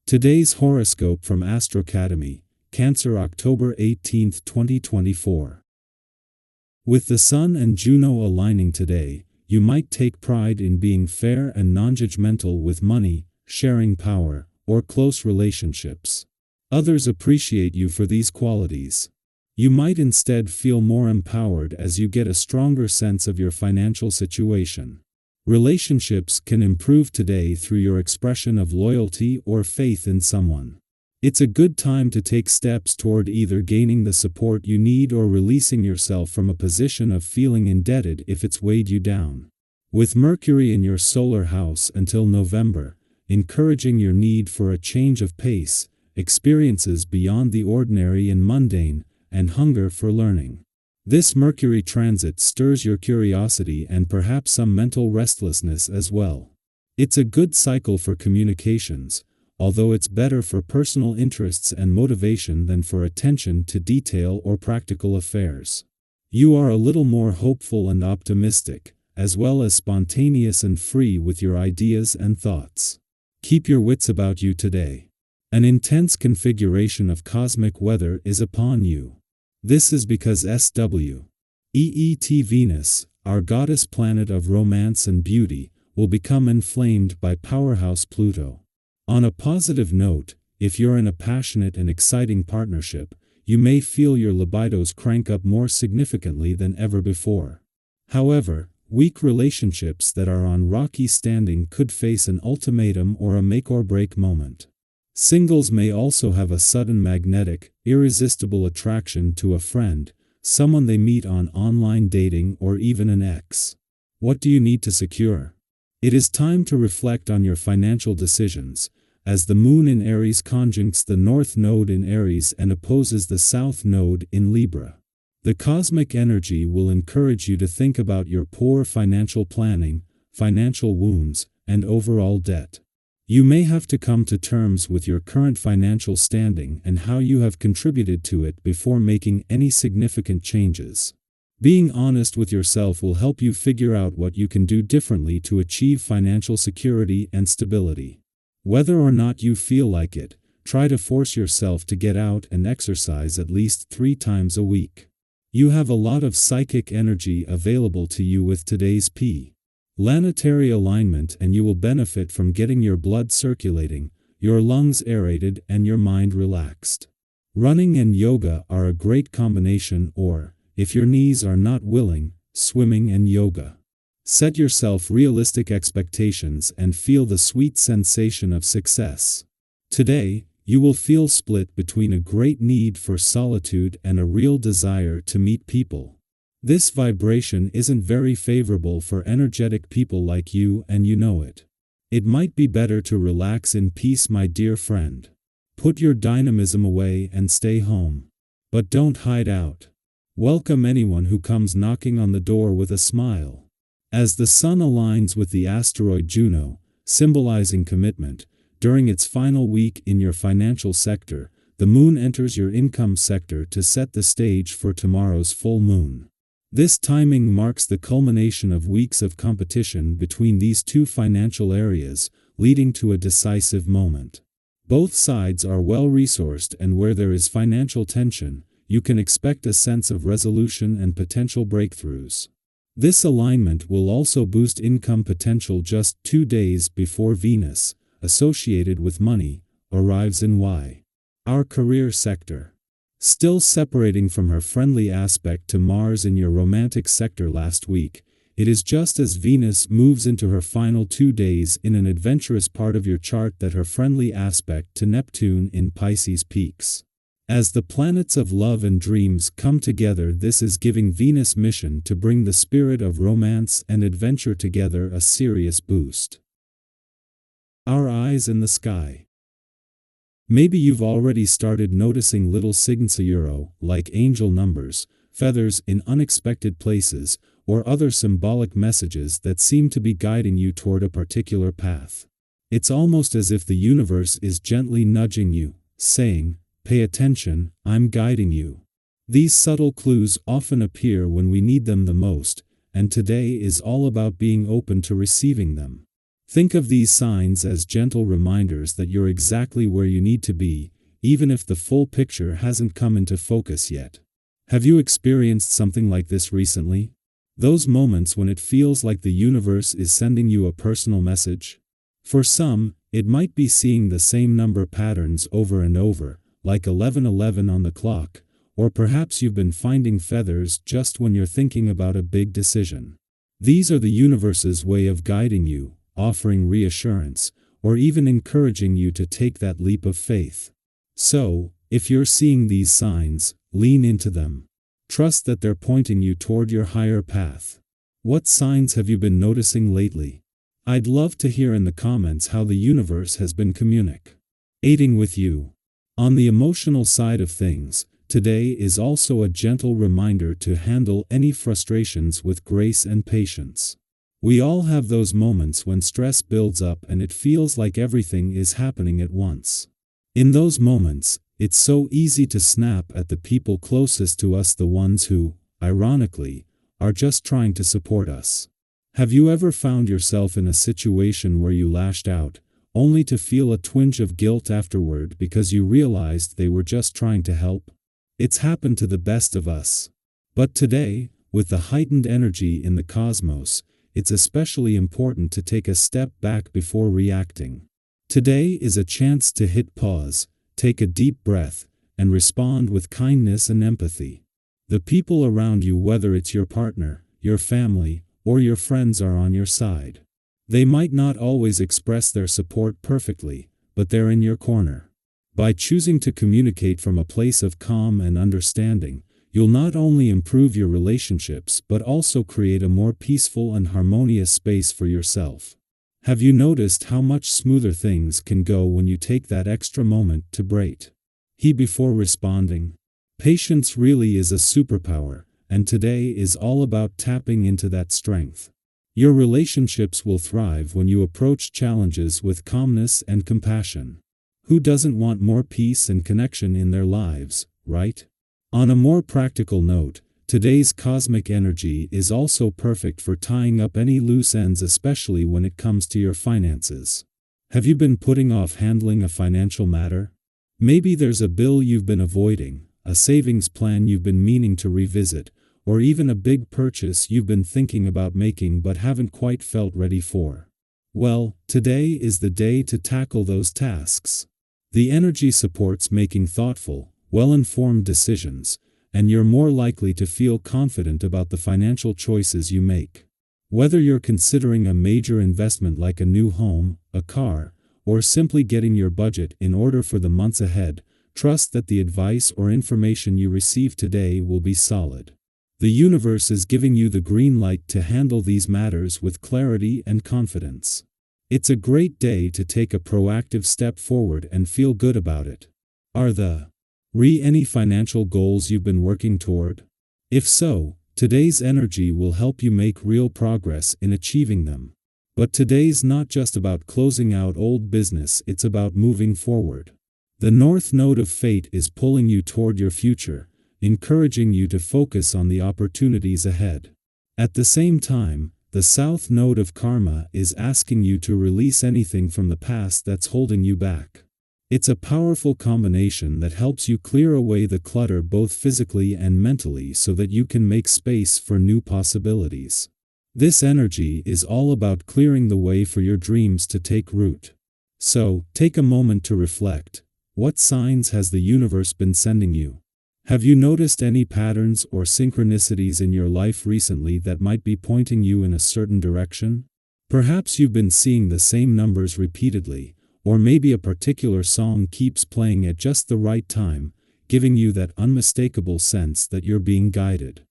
Today's horoscope from AstroCademy, Cancer, October 18, 2024. With the Sun and Juno aligning today, you might take pride in being fair and non-judgmental with money, sharing power, or close relationships. Others appreciate you for these qualities. You might instead feel more empowered as you get a stronger sense of your financial situation. Relationships can improve today through your expression of loyalty or faith in someone. It's a good time to take steps toward either gaining the support you need or releasing yourself from a position of feeling indebted if it's weighed you down. With Mercury in your solar house until November, encouraging your need for a change of pace, experiences beyond the ordinary and mundane, and hunger for learning. This Mercury transit stirs your curiosity and perhaps some mental restlessness as well. It's a good cycle for communications, although it's better for personal interests and motivation than for attention to detail or practical affairs. You are a little more hopeful and optimistic, as well as spontaneous and free with your ideas and thoughts. Keep your wits about you today. An intense configuration of cosmic weather is upon you. This is because SWEET Venus, our goddess planet of romance and beauty, will become inflamed by powerhouse Pluto. On a positive note, if you're in a passionate and exciting partnership, you may feel your libidos crank up more significantly than ever before. However, weak relationships that are on rocky standing could face an ultimatum or a make-or-break moment. Singles may also have a sudden magnetic, irresistible attraction to a friend, someone they meet on online dating, or even an ex. What do you need to secure? It is time to reflect on your financial decisions, as the Moon in Aries conjuncts the North Node in Aries and opposes the South Node in Libra. The cosmic energy will encourage you to think about your poor financial planning, financial wounds, and overall debt. You may have to come to terms with your current financial standing and how you have contributed to it before making any significant changes. Being honest with yourself will help you figure out what you can do differently to achieve financial security and stability. Whether or not you feel like it, try to force yourself to get out and exercise at least 3 times a week. You have a lot of psychic energy available to you with today's planetary alignment, and you will benefit from getting your blood circulating, your lungs aerated, and your mind relaxed. Running and yoga are a great combination, or, if your knees are not willing, swimming and yoga. Set yourself realistic expectations and feel the sweet sensation of success. Today, you will feel split between a great need for solitude and a real desire to meet people. This vibration isn't very favorable for energetic people like you, and you know it. It might be better to relax in peace, my dear friend. Put your dynamism away and stay home. But don't hide out. Welcome anyone who comes knocking on the door with a smile. As the Sun aligns with the asteroid Juno, symbolizing commitment, during its final week in your financial sector, the Moon enters your income sector to set the stage for tomorrow's full moon. This timing marks the culmination of weeks of competition between these two financial areas, leading to a decisive moment. Both sides are well-resourced, and where there is financial tension, you can expect a sense of resolution and potential breakthroughs. This alignment will also boost income potential just 2 days before Venus, associated with money, arrives in our career sector. Still separating from her friendly aspect to Mars in your romantic sector last week, it is just as Venus moves into her final 2 days in an adventurous part of your chart that her friendly aspect to Neptune in Pisces peaks. As the planets of love and dreams come together, this is giving Venus' mission to bring the spirit of romance and adventure together a serious boost. Our eyes in the sky. Maybe you've already started noticing little signs like angel numbers, feathers in unexpected places, or other symbolic messages that seem to be guiding you toward a particular path. It's almost as if the universe is gently nudging you, saying, "Pay attention, I'm guiding you." These subtle clues often appear when we need them the most, and today is all about being open to receiving them. Think of these signs as gentle reminders that you're exactly where you need to be, even if the full picture hasn't come into focus yet. Have you experienced something like this recently? Those moments when it feels like the universe is sending you a personal message? For some, it might be seeing the same number patterns over and over, like 1111 on the clock, or perhaps you've been finding feathers just when you're thinking about a big decision. These are the universe's way of guiding you, offering reassurance, or even encouraging you to take that leap of faith. So, if you're seeing these signs, lean into them. Trust that they're pointing you toward your higher path. What signs have you been noticing lately? I'd love to hear in the comments how the universe has been communicating with you. On the emotional side of things, today is also a gentle reminder to handle any frustrations with grace and patience. We all have those moments when stress builds up and it feels like everything is happening at once. In those moments, it's so easy to snap at the people closest to us, the ones who, ironically, are just trying to support us. Have you ever found yourself in a situation where you lashed out, only to feel a twinge of guilt afterward because you realized they were just trying to help? It's happened to the best of us. But today, with the heightened energy in the cosmos, it's especially important to take a step back before reacting. Today is a chance to hit pause, take a deep breath, and respond with kindness and empathy. The people around you, whether it's your partner, your family, or your friends, are on your side. They might not always express their support perfectly, but they're in your corner. By choosing to communicate from a place of calm and understanding, you'll not only improve your relationships but also create a more peaceful and harmonious space for yourself. Have you noticed how much smoother things can go when you take that extra moment to breathe before responding? Patience really is a superpower, and today is all about tapping into that strength. Your relationships will thrive when you approach challenges with calmness and compassion. Who doesn't want more peace and connection in their lives, right? On a more practical note, today's cosmic energy is also perfect for tying up any loose ends, especially when it comes to your finances. Have you been putting off handling a financial matter? Maybe there's a bill you've been avoiding, a savings plan you've been meaning to revisit, or even a big purchase you've been thinking about making but haven't quite felt ready for. Well, today is the day to tackle those tasks. The energy supports making thoughtful, well-informed decisions, and you're more likely to feel confident about the financial choices you make. Whether you're considering a major investment like a new home, a car, or simply getting your budget in order for the months ahead, trust that the advice or information you receive today will be solid. The universe is giving you the green light to handle these matters with clarity and confidence. It's a great day to take a proactive step forward and feel good about it. Are there any financial goals you've been working toward? If so, today's energy will help you make real progress in achieving them. But today's not just about closing out old business, it's about moving forward. The North Node of Fate is pulling you toward your future, encouraging you to focus on the opportunities ahead. At the same time, the South Node of Karma is asking you to release anything from the past that's holding you back. It's a powerful combination that helps you clear away the clutter both physically and mentally so that you can make space for new possibilities. This energy is all about clearing the way for your dreams to take root. So, take a moment to reflect. What signs has the universe been sending you? Have you noticed any patterns or synchronicities in your life recently that might be pointing you in a certain direction? Perhaps you've been seeing the same numbers repeatedly, or maybe a particular song keeps playing at just the right time, giving you that unmistakable sense that you're being guided.